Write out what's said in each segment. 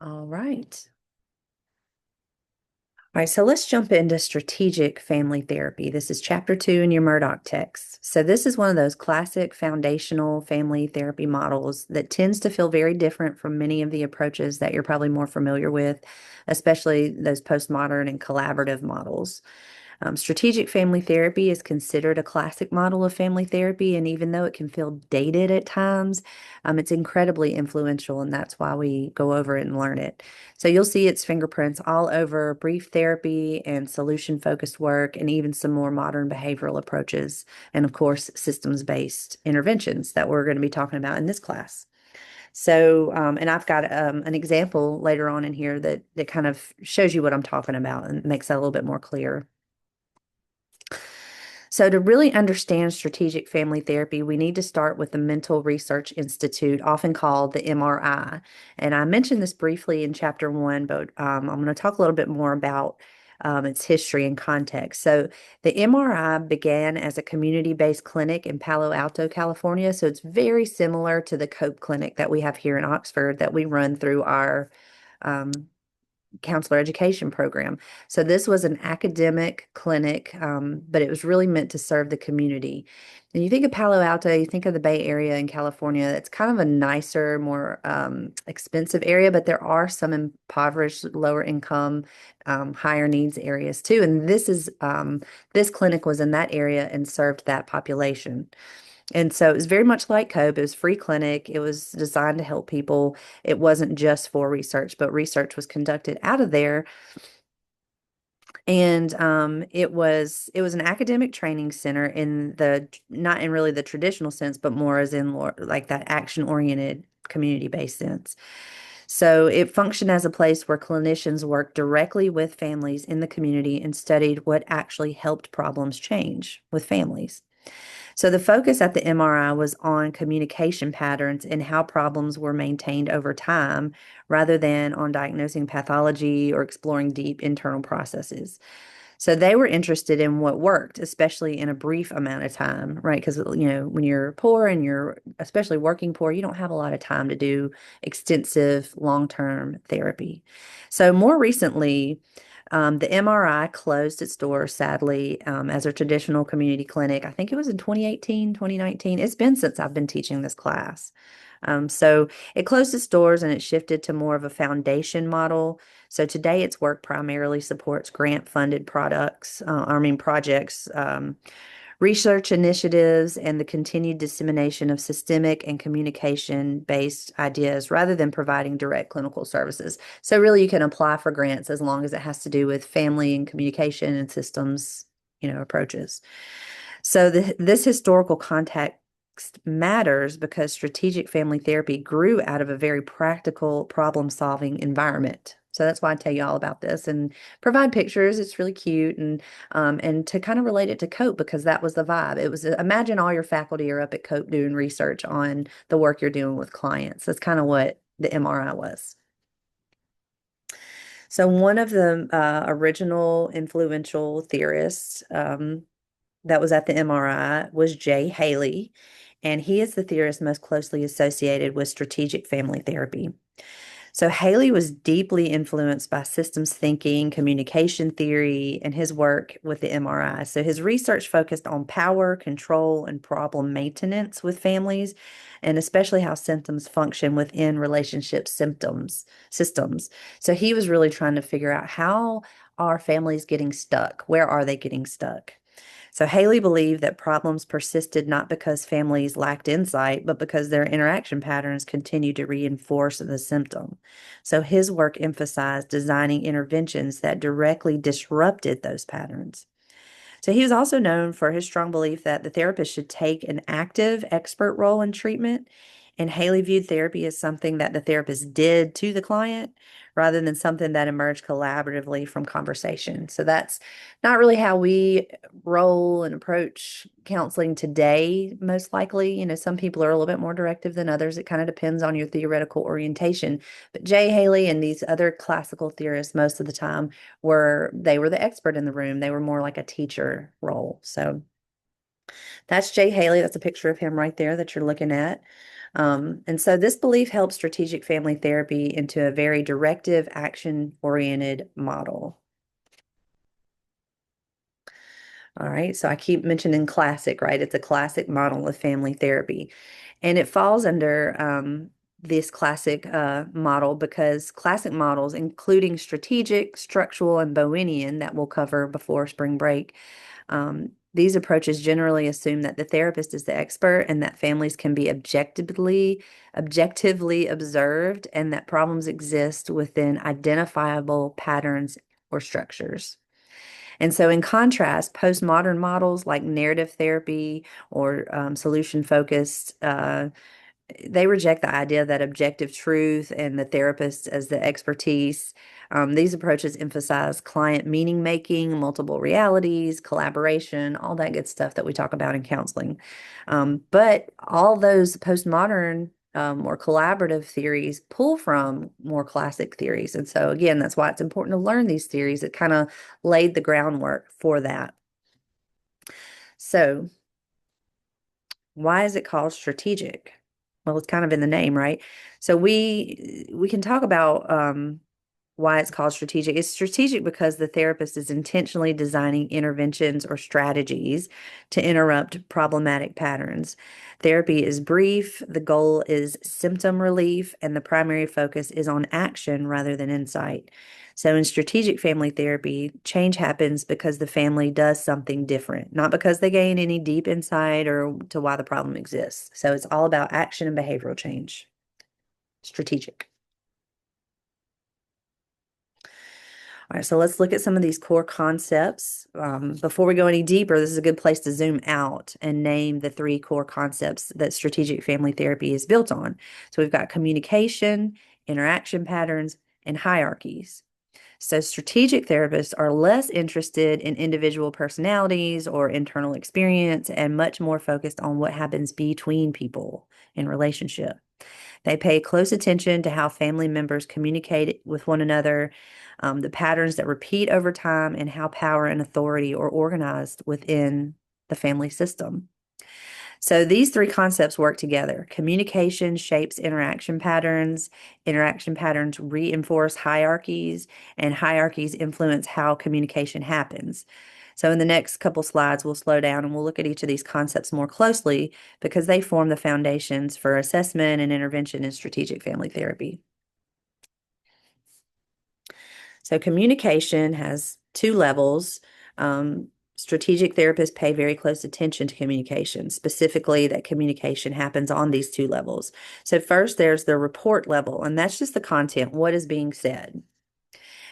All right. All right, so let's jump into strategic family therapy. This is chapter 2 in your Murdoch text. So, this is one of those classic foundational family therapy models that tends to feel very different from many of the approaches that you're probably more familiar with, especially those postmodern and collaborative models. Strategic family therapy is considered a classic model of family therapy, and even though it can feel dated at times, it's incredibly influential, and that's why we go over it and learn it. So you'll see its fingerprints all over brief therapy and solution-focused work, and even some more modern behavioral approaches, and of course, systems-based interventions that we're going to be talking about in this class. So, and I've got an example later on in here that kind of shows you what I'm talking about and makes that a little bit more clear. So, to really understand strategic family therapy, we need to start with the Mental Research Institute, often called the MRI. And I mentioned this briefly in chapter 1, but I'm going to talk a little bit more about its history and context. So, the MRI began as a community based clinic in Palo Alto, California. So, it's very similar to the COPE clinic that we have here in Oxford that we run through our um, counselor education program. So this was an academic clinic, but it was really meant to serve the community. And you think of Palo Alto, you think of the Bay Area in California. It's kind of a nicer, more expensive area, but there are some impoverished, lower income, higher needs areas too. And this clinic was in that area and served that population. And so it was very much like COPE. It was free clinic. It was designed to help people. It wasn't just for research, but research was conducted out of there. And it was an academic training center in the not in really the traditional sense, but more as in like that action-oriented community-based sense. So it functioned as a place where clinicians worked directly with families in the community and studied what actually helped problems change with families. So the focus at the MRI was on communication patterns and how problems were maintained over time rather than on diagnosing pathology or exploring deep internal processes. So they were interested in what worked, especially in a brief amount of time, right? Because, when you're poor and you're especially working poor, you don't have a lot of time to do extensive long-term therapy. So more recently, the MRI closed its doors, sadly, as a traditional community clinic. I think it was in 2018, 2019. It's been since I've been teaching this class. So it closed its doors and it shifted to more of a foundation model. So today its work primarily supports grant-funded projects, research initiatives, and the continued dissemination of systemic and communication-based ideas rather than providing direct clinical services. So really you can apply for grants as long as it has to do with family and communication and systems, approaches. So this historical context matters because strategic family therapy grew out of a very practical problem-solving environment. So that's why I tell you all about this and provide pictures. It's really cute and to kind of relate it to COPE because that was the vibe. It was imagine all your faculty are up at COPE doing research on the work you're doing with clients. That's kind of what the MRI was. So one of the original influential theorists that was at the MRI was Jay Haley, and he is the theorist most closely associated with strategic family therapy. So Haley was deeply influenced by systems thinking, communication theory, and his work with the MRI. So his research focused on power, control, and problem maintenance with families, and especially how symptoms function within relationship systems. So he was really trying to figure out how are families getting stuck? Where are they getting stuck? So Haley believed that problems persisted not because families lacked insight, but because their interaction patterns continued to reinforce the symptom. So his work emphasized designing interventions that directly disrupted those patterns. So he was also known for his strong belief that the therapist should take an active expert role in treatment. And Haley viewed therapy as something that the therapist did to the client rather than something that emerged collaboratively from conversation. So that's not really how we roll and approach counseling today, most likely. Some people are a little bit more directive than others. It kind of depends on your theoretical orientation. But Jay Haley and these other classical theorists, most of the time, they were the expert in the room. They were more like a teacher role. So That's Jay Haley. That's a picture of him right there that you're looking at. And so this belief helps strategic family therapy into a very directive, action-oriented model. All right. So I keep mentioning classic, right? It's a classic model of family therapy. And it falls under this classic model because classic models, including strategic, structural, and Bowenian, that we'll cover before spring break, these approaches generally assume that the therapist is the expert and that families can be objectively observed and that problems exist within identifiable patterns or structures. And so, in contrast, postmodern models like narrative therapy or solution focused they reject the idea that objective truth and the therapist as the expertise. These approaches emphasize client meaning making, multiple realities, collaboration, all that good stuff that we talk about in counseling. But all those postmodern or collaborative theories pull from more classic theories. And so, again, that's why it's important to learn these theories. It kind of laid the groundwork for that. So, why is it called strategic? Well, it's kind of in the name, right? So we can talk about why it's called strategic. It's strategic because the therapist is intentionally designing interventions or strategies to interrupt problematic patterns. Therapy is brief, the goal is symptom relief, and the primary focus is on action rather than insight. So, in strategic family therapy, change happens because the family does something different, not because they gain any deep insight or to why the problem exists. So, it's all about action and behavioral change. Strategic. All right, so let's look at some of these core concepts. Before we go any deeper, this is a good place to zoom out and name the three core concepts that strategic family therapy is built on. So, we've got communication, interaction patterns, and hierarchies. So, strategic therapists are less interested in individual personalities or internal experience and much more focused on what happens between people in relationship. They pay close attention to how family members communicate with one another, the patterns that repeat over time, and how power and authority are organized within the family system. So these three concepts work together. Communication shapes interaction patterns reinforce hierarchies, and hierarchies influence how communication happens. So in the next couple slides, we'll slow down and we'll look at each of these concepts more closely because they form the foundations for assessment and intervention in strategic family therapy. So communication has two levels. Strategic therapists pay very close attention to communication, specifically that communication happens on these two levels. So first, there's the report level, and that's just the content, what is being said.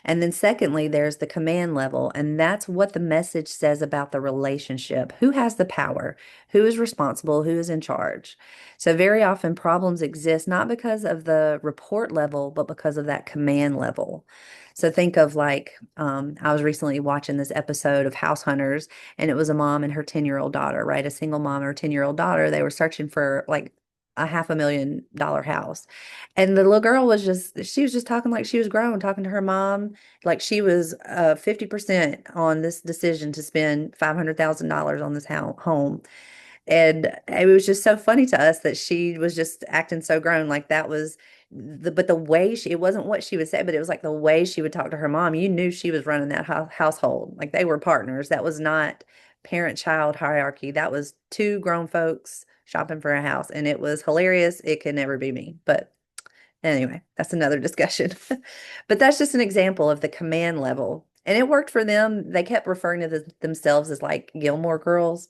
And then secondly, there's the command level, and that's what the message says about the relationship. Who has the power? Who is responsible? Who is in charge? So very often problems exist not because of the report level, but because of that command level. So think of like, I was recently watching this episode of House Hunters, and it was a mom and her 10-year-old daughter, right? A single mom and her 10-year-old daughter. They were searching for like a $500,000 house. And the little girl was she was just talking like she was grown, talking to her mom, like she was 50% on this decision to spend $500,000 on this home. And it was just so funny to us that she was just acting so grown, like that was but the way it wasn't what she would say, but it was like the way she would talk to her mom. You knew she was running that household. Like they were partners. That was not parent-child hierarchy. That was two grown folks shopping for a house. And it was hilarious. It could never be me. But anyway, that's another discussion. But that's just an example of the command level. And it worked for them. They kept referring to themselves as like Gilmore Girls.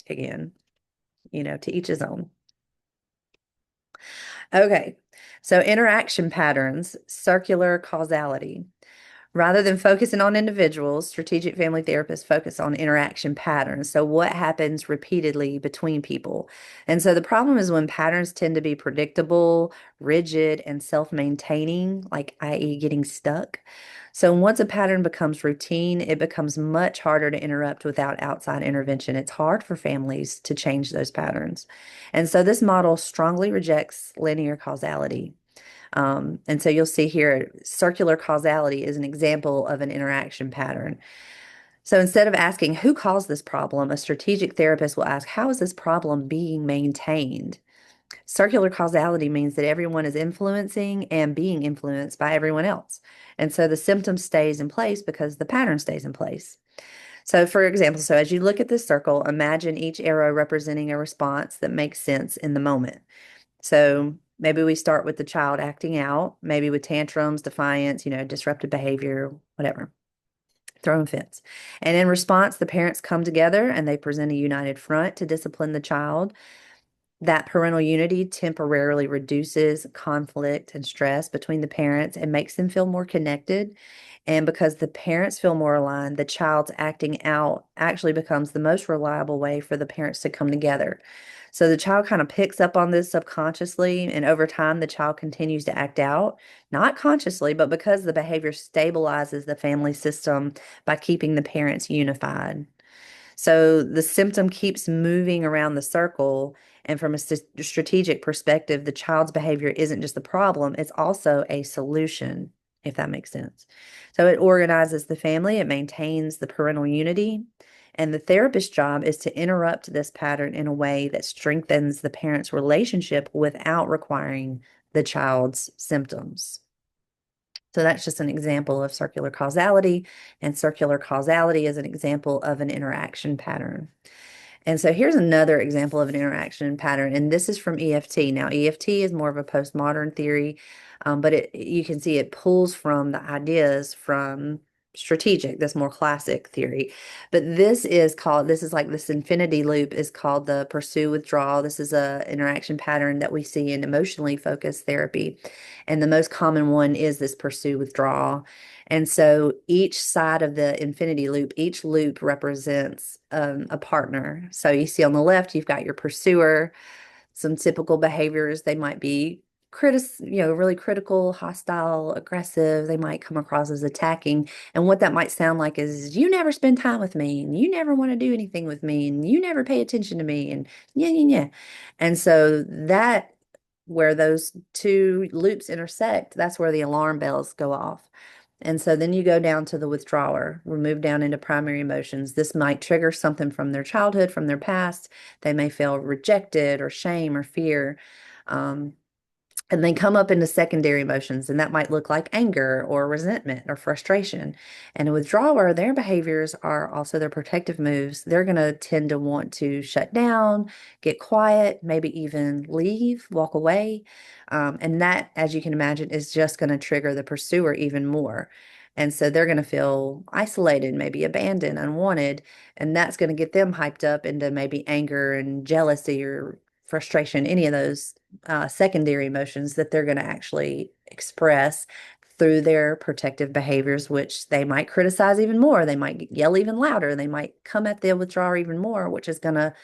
Again, to each his own. Okay. So interaction patterns, circular causality. Rather than focusing on individuals, strategic family therapists focus on interaction patterns. So, what happens repeatedly between people? And so, the problem is when patterns tend to be predictable, rigid, and self maintaining, like, i.e., getting stuck. So, once a pattern becomes routine, it becomes much harder to interrupt without outside intervention. It's hard for families to change those patterns. And so, this model strongly rejects linear causality. And so you'll see here, circular causality is an example of an interaction pattern. So instead of asking who caused this problem, a strategic therapist will ask, how is this problem being maintained? Circular causality means that everyone is influencing and being influenced by everyone else. And so the symptom stays in place because the pattern stays in place. So, for example, so as you look at this circle, imagine each arrow representing a response that makes sense in the moment. So maybe we start with the child acting out, maybe with tantrums, defiance, disruptive behavior, whatever, throwing fits. And in response, the parents come together and they present a united front to discipline the child. That parental unity temporarily reduces conflict and stress between the parents and makes them feel more connected. And because the parents feel more aligned, the child's acting out actually becomes the most reliable way for the parents to come together. So the child kind of picks up on this subconsciously, and over time, the child continues to act out, not consciously, but because the behavior stabilizes the family system by keeping the parents unified. So the symptom keeps moving around the circle. And from a strategic perspective, the child's behavior isn't just the problem, it's also a solution, if that makes sense. So it organizes the family, it maintains the parental unity. And the therapist's job is to interrupt this pattern in a way that strengthens the parent's relationship without requiring the child's symptoms. So that's just an example of circular causality, and circular causality is an example of an interaction pattern. And so here's another example of an interaction pattern, and this is from EFT. Now, EFT is more of a postmodern theory, but you can see it pulls from the ideas from strategic, this more classic theory. But this is like this infinity loop is called the pursue withdrawal. This is a interaction pattern that we see in emotionally focused therapy. And the most common one is this pursue withdrawal. And so each side of the infinity loop, each loop represents a partner. So you see on the left, you've got your pursuer, some typical behaviors. They might be really critical, hostile, aggressive. They might come across as attacking. And what that might sound like is, you never spend time with me, and you never want to do anything with me, and you never pay attention to me, and yeah, yeah, yeah. And so that where those two loops intersect, that's where the alarm bells go off. And so then you go down to the withdrawer. We move down into primary emotions. This might trigger something from their childhood, from their past. They may feel rejected or shame or fear. Um, and they come up into secondary emotions, and that might look like anger or resentment or frustration. And a withdrawer, their behaviors are also their protective moves. They're going to tend to want to shut down, get quiet, maybe even leave, walk away. And that, as you can imagine, is just going to trigger the pursuer even more. And so they're going to feel isolated, maybe abandoned, unwanted, and that's going to get them hyped up into maybe anger and jealousy or frustration, any of those secondary emotions that they're going to actually express through their protective behaviors, which they might criticize even more. They might yell even louder. They might come at the withdrawer even more, which is going to,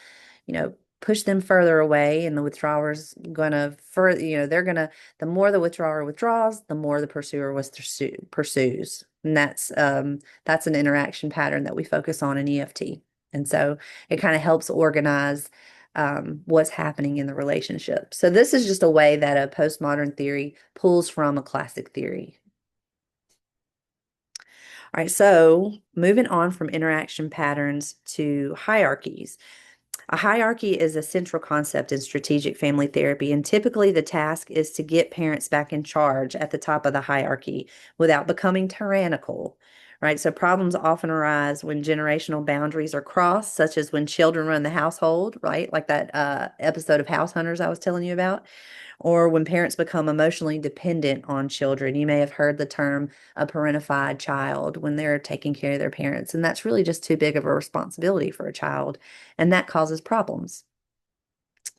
push them further away. And the withdrawer's going to further, the more the withdrawer withdraws, the more the pursuer pursues. And that's an interaction pattern that we focus on in EFT. And so it kind of helps organize what's happening in the relationship. So this is just a way that a postmodern theory pulls from a classic theory. All right, so moving on from interaction patterns to hierarchies. A hierarchy is a central concept in strategic family therapy, and typically the task is to get parents back in charge at the top of the hierarchy without becoming tyrannical, right? So problems often arise when generational boundaries are crossed, such as when children run the household, right? Like that episode of House Hunters I was telling you about, or when parents become emotionally dependent on children. You may have heard the term a parentified child when they're taking care of their parents, and that's really just too big of a responsibility for a child, and that causes problems.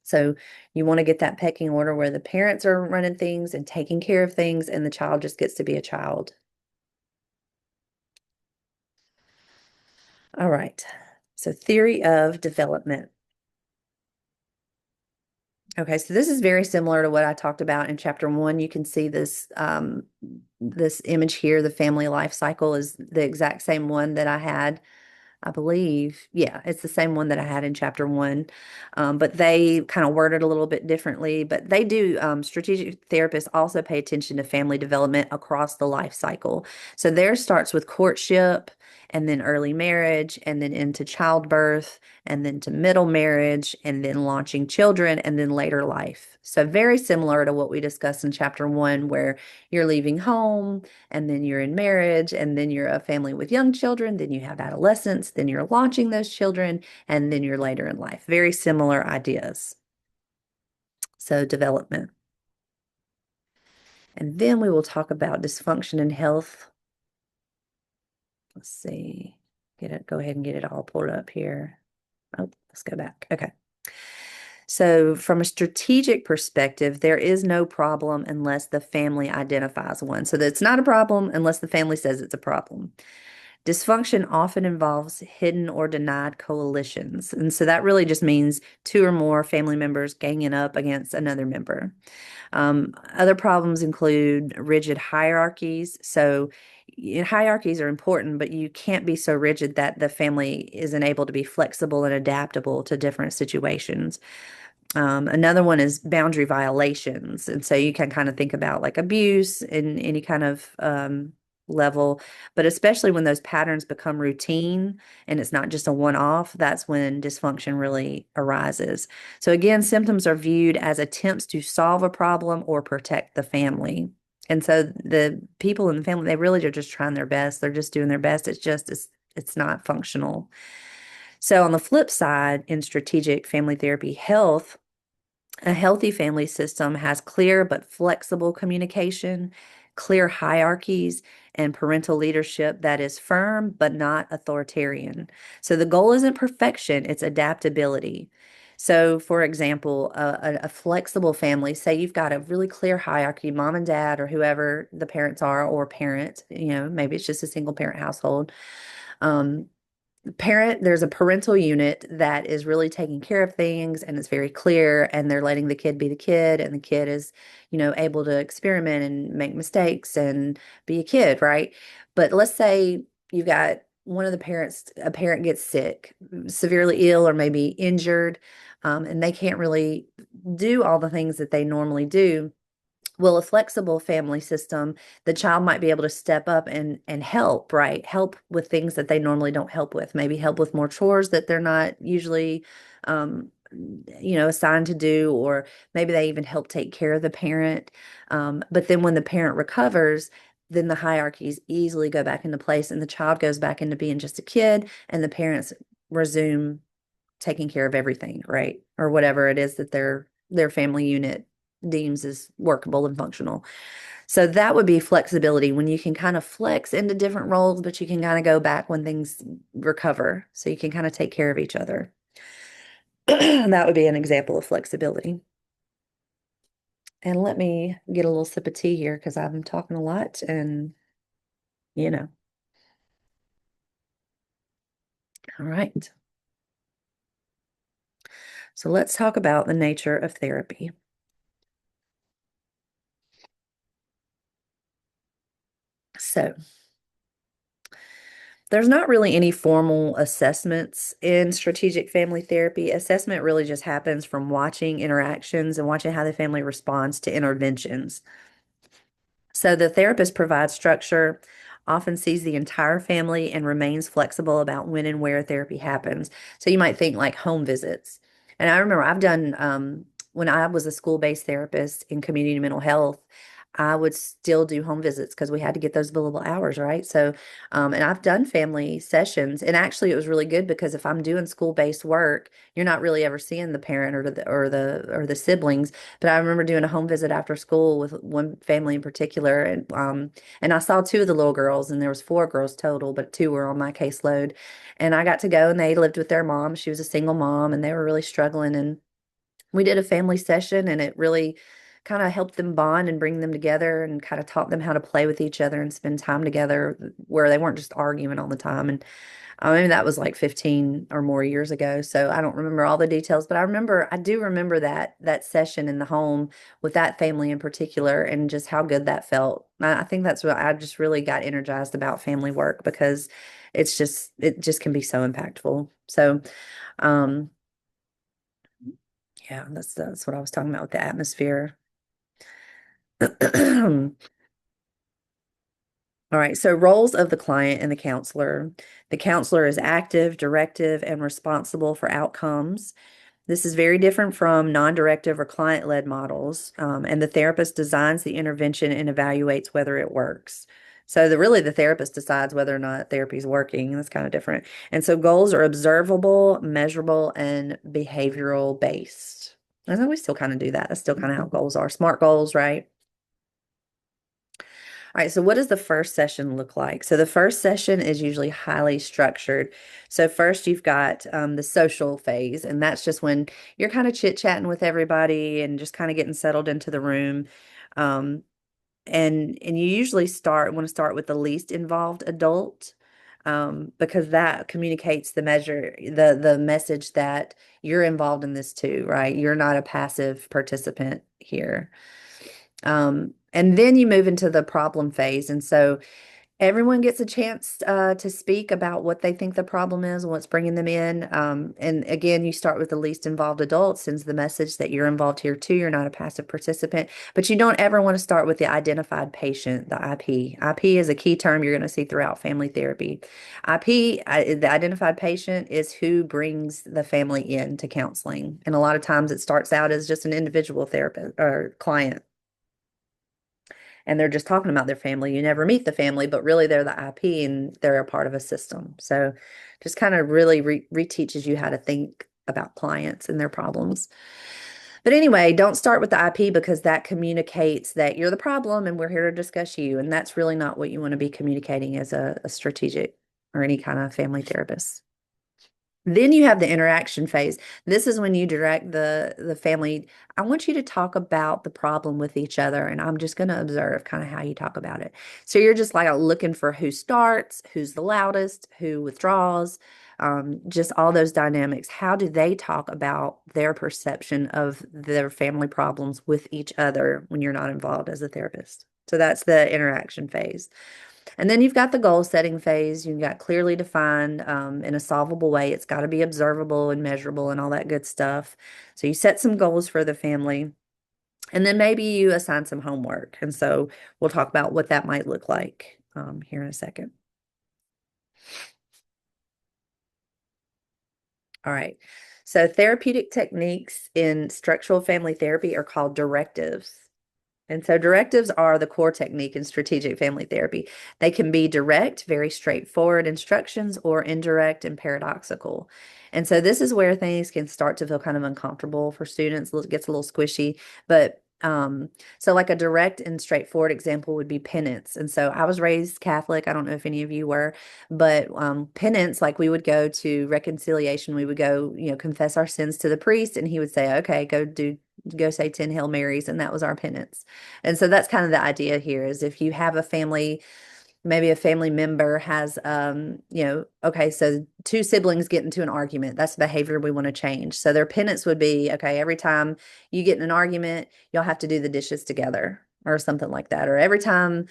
So you want to get that pecking order where the parents are running things and taking care of things, and the child just gets to be a child. All right. So theory of development. Okay, so this is very similar to what I talked about in chapter 1. You can see this image here. The family life cycle is the exact same one that I had, I believe. Yeah, it's the same one that I had in chapter 1. But they kind of word it a little bit differently. But they do, strategic therapists also pay attention to family development across the life cycle. So theirs starts with courtship and then early marriage, and then into childbirth, and then to middle marriage, and then launching children, and then later life. So, very similar to what we discussed in chapter one, where you're leaving home, and then you're in marriage, and then you're a family with young children, then you have adolescence, then you're launching those children, and then you're later in life. Very similar ideas. So, development. And then we will talk about dysfunction and health. Let's see. Go ahead and get it all pulled up here. Oh, let's go back. Okay. So, from a strategic perspective, there is no problem unless the family identifies one. So, that's not a problem unless the family says it's a problem. Dysfunction often involves hidden or denied coalitions. And so that really just means two or more family members ganging up against another member. Other problems include rigid hierarchies. So, hierarchies are important, but you can't be so rigid that the family isn't able to be flexible and adaptable to different situations. Another one is boundary violations. And so you can kind of think about like abuse in any kind of level, but especially when those patterns become routine and it's not just a one-off, that's when dysfunction really arises. So again, symptoms are viewed as attempts to solve a problem or protect the family. And so the people in the family, they really are just trying their best. They're just doing their best. It's not functional. So on the flip side, in strategic family therapy health, a healthy family system has clear but flexible communication, clear hierarchies, and parental leadership that is firm but not authoritarian. So the goal isn't perfection, it's adaptability. So, for example, a flexible family, say you've got a really clear hierarchy, mom and dad, or whoever the parents are, or parent, maybe it's just a single parent household. Um, there's a parental unit that is really taking care of things and it's very clear and they're letting the kid be the kid and the kid is, able to experiment and make mistakes and be a kid, right? But let's say you've got one of the parents, a parent gets sick, severely ill or maybe injured, and they can't really do all the things that they normally do. Well, a flexible family system, the child might be able to step up and help, right? Help with things that they normally don't help with. Maybe help with more chores that they're not usually, assigned to do, or maybe they even help take care of the parent. But then when the parent recovers, then the hierarchies easily go back into place, and the child goes back into being just a kid, and the parents resume taking care of everything, right? Or whatever it is that their family unit deems as workable and functional. So that would be flexibility when you can kind of flex into different roles, but you can kind of go back when things recover. So you can kind of take care of each other. That would be an example of flexibility. And let me get a little sip of tea here because I'm talking a lot and, you know, all right. So let's talk about the nature of therapy. So there's not really any formal assessments in strategic family therapy. Assessment really just happens from watching interactions and watching how the family responds to interventions. So the therapist provides structure, often sees the entire family, and remains flexible about when and where therapy happens. So you might think like home visits. And I remember I've done, when I was a school-based therapist in community mental health, I would still do home visits because we had to get those billable hours, right? So, and I've done family sessions, and actually it was really good because if I'm doing school-based work, you're not really ever seeing the parent or the siblings. But I remember doing a home visit after school with one family in particular, and I saw two of the little girls, and there was four girls total, but two were on my caseload. And I got to go, and they lived with their mom. She was a single mom, and they were really struggling. And we did a family session, and it really kind of helped them bond and bring them together, and kind of taught them how to play with each other and spend time together where they weren't just arguing all the time. And I mean, that was like 15 or more years ago. So I don't remember all the details, but I do remember that session in the home with that family in particular and just how good that felt. I think that's what I just really got energized about family work because it just can be so impactful. So, um, yeah, that's what I was talking about with the atmosphere. All right, so roles of the client and the counselor. The counselor is active, directive, and responsible for outcomes. This is very different from non-directive or client-led models, and the therapist designs the intervention and evaluates whether it works. So really the therapist decides whether or not therapy is working. That's kind of different. And so goals are observable, measurable, and behavioral based. I know we still kind of do that. That's still kind of how goals are. SMART goals, right? All right, so what does the first session look like? So the first session is usually highly structured. So first you've got the social phase, and that's just when you're kind of chit-chatting with everybody and just kind of getting settled into the room. Um, and you usually want to start with the least involved adult, because that communicates the message that you're involved in this too, right? You're not a passive participant here. And then you move into the problem phase. And so everyone gets a chance to speak about what they think the problem is and what's bringing them in. And again, you start with the least involved adult, sends the message that you're involved here too. You're not a passive participant, but you don't ever want to start with the identified patient, the IP. IP is a key term you're going to see throughout family therapy. The identified patient, is who brings the family in to counseling. And a lot of times it starts out as just an individual therapist or client, and they're just talking about their family. You never meet the family, but really they're the IP and they're a part of a system. So just kind of really reteaches you how to think about clients and their problems. But anyway, don't start with the IP because that communicates that you're the problem and we're here to discuss you. And that's really not what you want to be communicating as a strategic or any kind of family therapist. Then you have the interaction phase. This is when you direct the family. I want you to talk about the problem with each other, and I'm just going to observe kind of how you talk about it. So you're just like looking for who starts, who's the loudest, who withdraws, just all those dynamics. How do they talk about their perception of their family problems with each other when you're not involved as a therapist? So that's the interaction phase. And then you've got the goal setting phase. You've got clearly defined in a solvable way. It's got to be observable and measurable and all that good stuff. So you set some goals for the family, and then maybe you assign some homework. And so we'll talk about what that might look like here in a second. All right. So therapeutic techniques in structural family therapy are called directives. And so directives are the core technique in strategic family therapy. They can be direct, very straightforward instructions, or indirect and paradoxical. And so this is where things can start to feel kind of uncomfortable for students. It gets a little squishy, but so like a direct and straightforward example would be penance. And so I was raised Catholic. I don't know if any of you were, but penance, like we would go to reconciliation. We would go, confess our sins to the priest, and he would say, okay, go say 10 Hail Marys, and that was our penance. And so that's kind of the idea here is if you have a family, maybe a family member has, okay, so two siblings get into an argument. That's the behavior we want to change. So their penance would be, okay, every time you get in an argument, y'all have to do the dishes together or something like that. Or every time,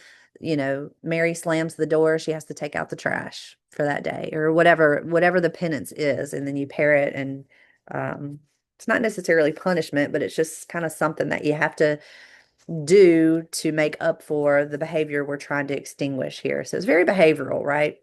Mary slams the door, she has to take out the trash for that day or whatever the penance is. And then you pair it and, it's not necessarily punishment, but it's just kind of something that you have to do to make up for the behavior we're trying to extinguish here. So it's very behavioral, right?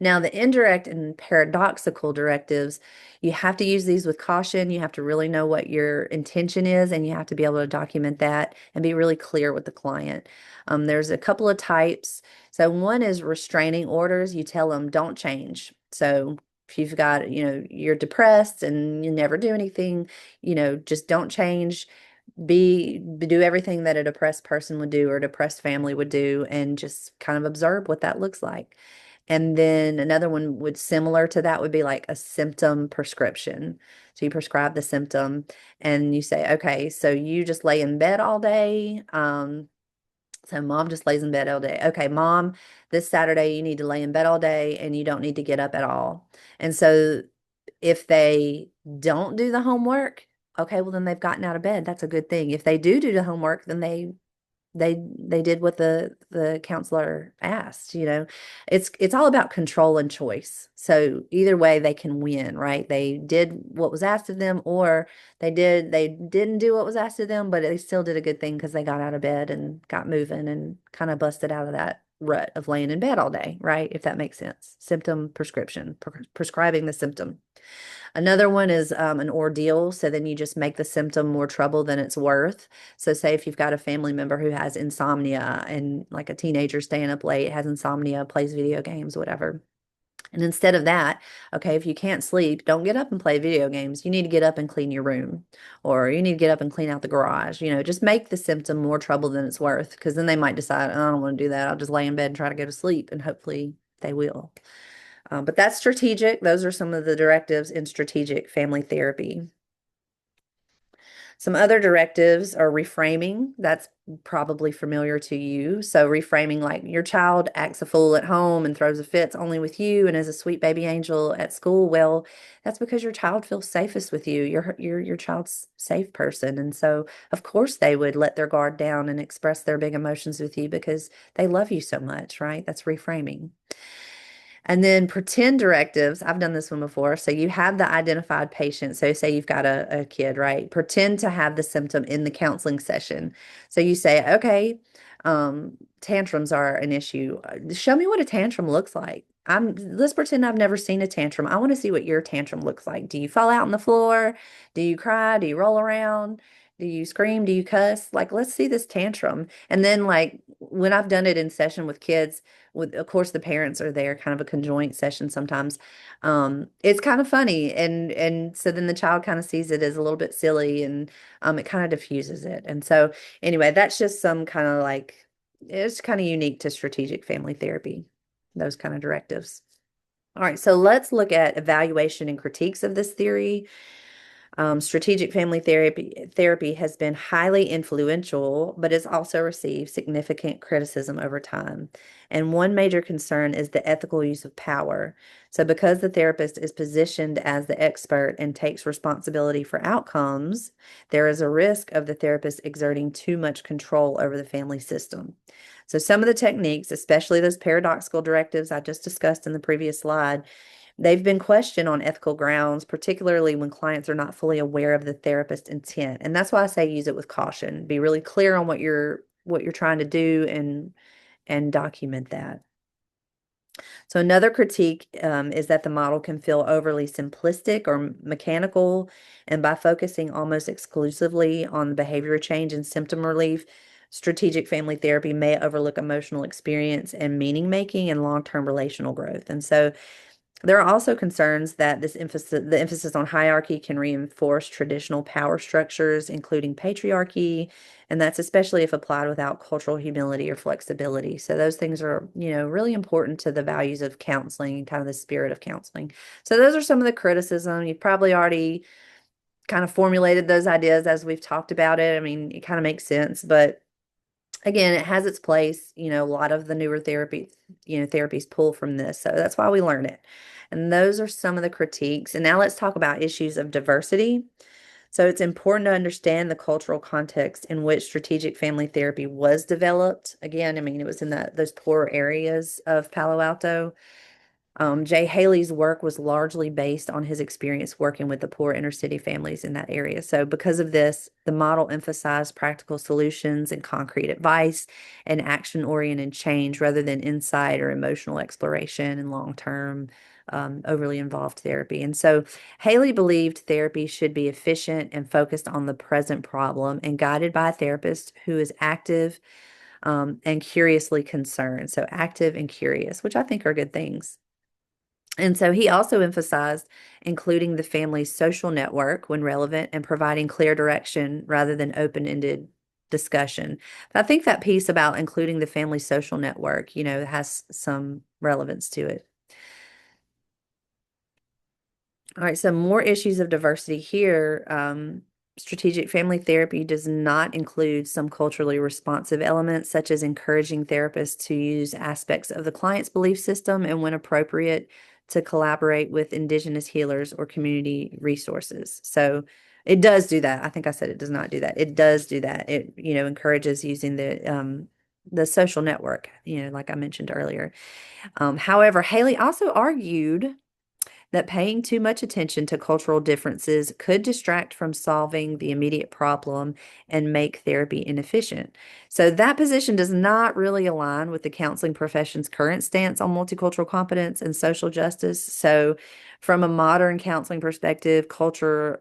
Now, the indirect and paradoxical directives, you have to use these with caution. You have to really know what your intention is, and you have to be able to document that and be really clear with the client. There's a couple of types. So one is restraining orders. You tell them, don't change. So if you've got, you're depressed and you never do anything, just don't change. Do everything that a depressed person would do or a depressed family would do, and just kind of observe what that looks like. And then another one would similar to that would be like a symptom prescription. So you prescribe the symptom and you say, okay, so you just lay in bed all day. So mom just lays in bed all day. Okay, mom, this Saturday you need to lay in bed all day and you don't need to get up at all. And so if they don't do the homework, okay, well then they've gotten out of bed. That's a good thing. If they do the homework, then they did what the counselor asked. It's all about control and choice. So either way they can win, right? They did what was asked of them, or they didn't do what was asked of them, but they still did a good thing because they got out of bed and got moving and kind of busted out of that rut of laying in bed all day, right? If that makes sense. Symptom prescription, prescribing the symptom. Another one is an ordeal. So then you just make the symptom more trouble than it's worth. So say if you've got a family member who has insomnia and like a teenager staying up late, has insomnia, plays video games, whatever. And instead of that, okay, if you can't sleep, don't get up and play video games. You need to get up and clean your room, or you need to get up and clean out the garage. Just make the symptom more trouble than it's worth, because then they might decide, "Oh, I don't want to do that. I'll just lay in bed and try to go to sleep," and hopefully they will. But that's strategic. Those are some of the directives in strategic family therapy. Some other directives are reframing. That's probably familiar to you. So reframing, like your child acts a fool at home and throws a fit only with you and is a sweet baby angel at school. Well, that's because your child feels safest with you. Your child's safe person. And so of course they would let their guard down and express their big emotions with you because they love you so much, right? That's reframing. And then pretend directives. I've done this one before. So you have the identified patient. So say you've got a kid, right? Pretend to have the symptom in the counseling session. So you say, okay, tantrums are an issue. Show me what a tantrum looks like. Let's pretend I've never seen a tantrum. I want to see what your tantrum looks like. Do you fall out on the floor? Do you cry? Do you roll around? Do you scream? Do you cuss? Like, let's see this tantrum. And then, like, when I've done it in session with kids, with of course the parents are there, kind of a conjoint session sometimes. It's kind of funny, and so then the child kind of sees it as a little bit silly, and it kind of diffuses it. And so anyway, that's just some kind of like, it's kind of unique to strategic family therapy, those kind of directives. All right, so let's look at evaluation and critiques of this theory. Strategic family therapy has been highly influential, but it's also received significant criticism over time. And one major concern is the ethical use of power. So, because the therapist is positioned as the expert and takes responsibility for outcomes, there is a risk of the therapist exerting too much control over the family system. So, some of the techniques, especially those paradoxical directives I just discussed in the previous slide, they've been questioned on ethical grounds, particularly when clients are not fully aware of the therapist's intent. And that's why I say use it with caution. Be really clear on what you're trying to do, and document that. So another critique is that the model can feel overly simplistic or mechanical, and by focusing almost exclusively on behavior change and symptom relief, strategic family therapy may overlook emotional experience and meaning making and long-term relational growth. And so there are also concerns that the emphasis on hierarchy can reinforce traditional power structures, including patriarchy, and that's especially if applied without cultural humility or flexibility. So those things are, really important to the values of counseling, kind of the spirit of counseling. So those are some of the criticism. You've probably already kind of formulated those ideas as we've talked about it. I mean, it kind of makes sense, but again, it has its place. A lot of the newer therapies pull from this. So that's why we learn it. And those are some of the critiques. And now let's talk about issues of diversity. So it's important to understand the cultural context in which strategic family therapy was developed. Again, I mean, it was in those poor areas of Palo Alto. Jay Haley's work was largely based on his experience working with the poor inner city families in that area. So, because of this, the model emphasized practical solutions and concrete advice and action-oriented change rather than insight or emotional exploration and long-term, overly involved therapy. And so, Haley believed therapy should be efficient and focused on the present problem and guided by a therapist who is active, and curiously concerned. So, active and curious, which I think are good things. And so he also emphasized including the family's social network when relevant and providing clear direction rather than open-ended discussion. But I think that piece about including the family's social network, has some relevance to it. All right, so more issues of diversity here. Strategic family therapy does not include some culturally responsive elements, such as encouraging therapists to use aspects of the client's belief system and, when appropriate, to collaborate with indigenous healers or community resources. So it does do that. I think I said it does not do that. It does do that. It, encourages using the social network, like I mentioned earlier. However, Haley also argued that paying too much attention to cultural differences could distract from solving the immediate problem and make therapy inefficient. So, that position does not really align with the counseling profession's current stance on multicultural competence and social justice. So, from a modern counseling perspective, culture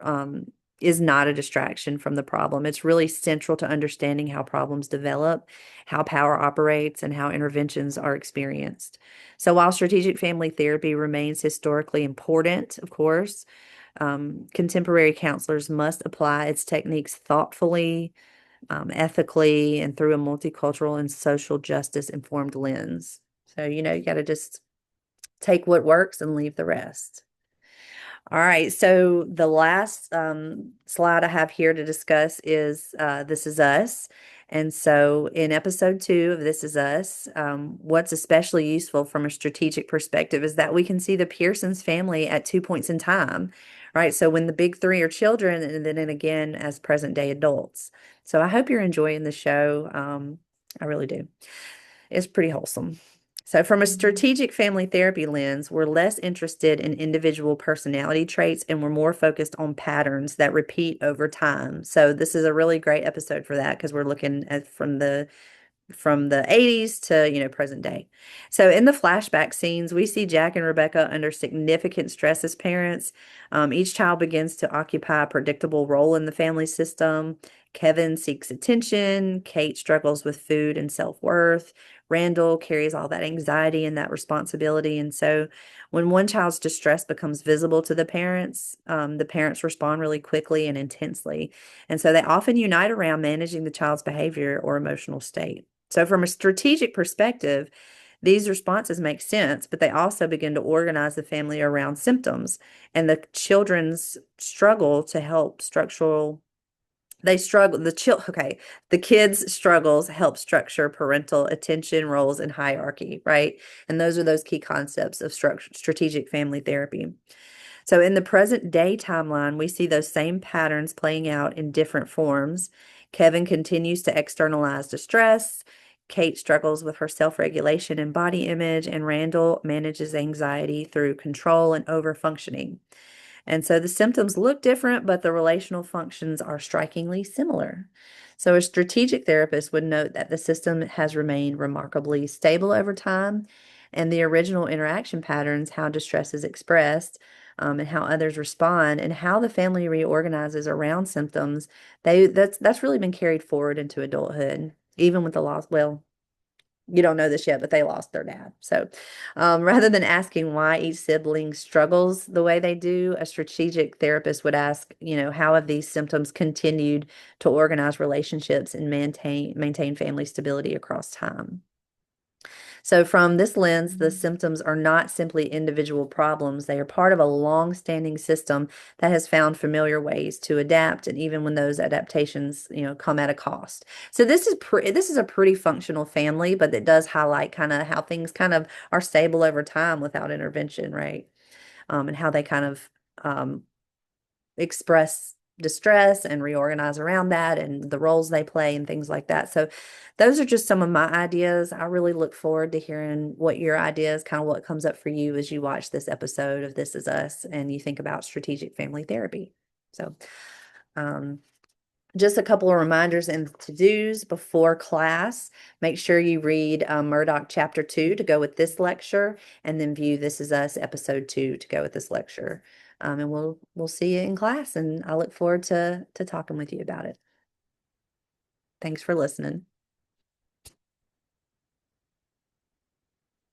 is not a distraction from the problem. It's really central to understanding how problems develop, how power operates, and how interventions are experienced. So while strategic family therapy remains historically important, of course, contemporary counselors must apply its techniques thoughtfully, ethically, and through a multicultural and social justice informed lens. So, you got to just take what works and leave the rest. All right, so the last slide I have here to discuss is This Is Us. And so in episode 2 of This Is Us, what's especially useful from a strategic perspective is that we can see the Pearsons family at 2 points in time, right? So when the big three are children, and then again as present day adults. So I hope you're enjoying the show. I really do. It's pretty wholesome. So, from a strategic family therapy lens, we're less interested in individual personality traits and we're more focused on patterns that repeat over time. So, this is a really great episode for that because we're looking at from the 80s to, present day. So in the flashback scenes, we see Jack and Rebecca under significant stress as parents. Each child begins to occupy a predictable role in the family system. Kevin seeks attention. Kate struggles with food and self-worth. Randall carries all that anxiety and that responsibility. And so when one child's distress becomes visible to the parents respond really quickly and intensely. And so they often unite around managing the child's behavior or emotional state. So, from a strategic perspective, these responses make sense, but they also begin to organize the family around symptoms. And the children's struggle to help structural, they struggle, the kids' struggles help structure parental attention, roles, and hierarchy, right? And those are those key concepts of strategic family therapy. So in the present day timeline, we see those same patterns playing out in different forms. Kevin continues to externalize distress. Kate struggles with her self-regulation and body image, and Randall manages anxiety through control and over-functioning. And so the symptoms look different, but the relational functions are strikingly similar. So a strategic therapist would note that the system has remained remarkably stable over time, and the original interaction patterns, how distress is expressed, and how others respond, and how the family reorganizes around symptoms, that's really been carried forward into adulthood, even with the loss. Well, you don't know this yet, but they lost their dad. So rather than asking why each sibling struggles the way they do, a strategic therapist would ask, how have these symptoms continued to organize relationships and maintain family stability across time? So, from this lens, the symptoms are not simply individual problems. They are part of a long-standing system that has found familiar ways to adapt, and even when those adaptations, come at a cost. So, this is a pretty functional family, but it does highlight kind of how things kind of are stable over time without intervention, right? And how they kind of um, express distress and reorganize around that and the roles they play and things like that. So those are just some of my ideas. I really look forward to hearing what your ideas, kind of what comes up for you as you watch this episode of This Is Us and you think about strategic family therapy. So um, just a couple of reminders and to-dos before class. Make sure you read Murdoch Chapter 2 to go with this lecture, and then view This Is Us Episode 2 to go with this lecture. And we'll see you in class, and I look forward to talking with you about it. Thanks for listening.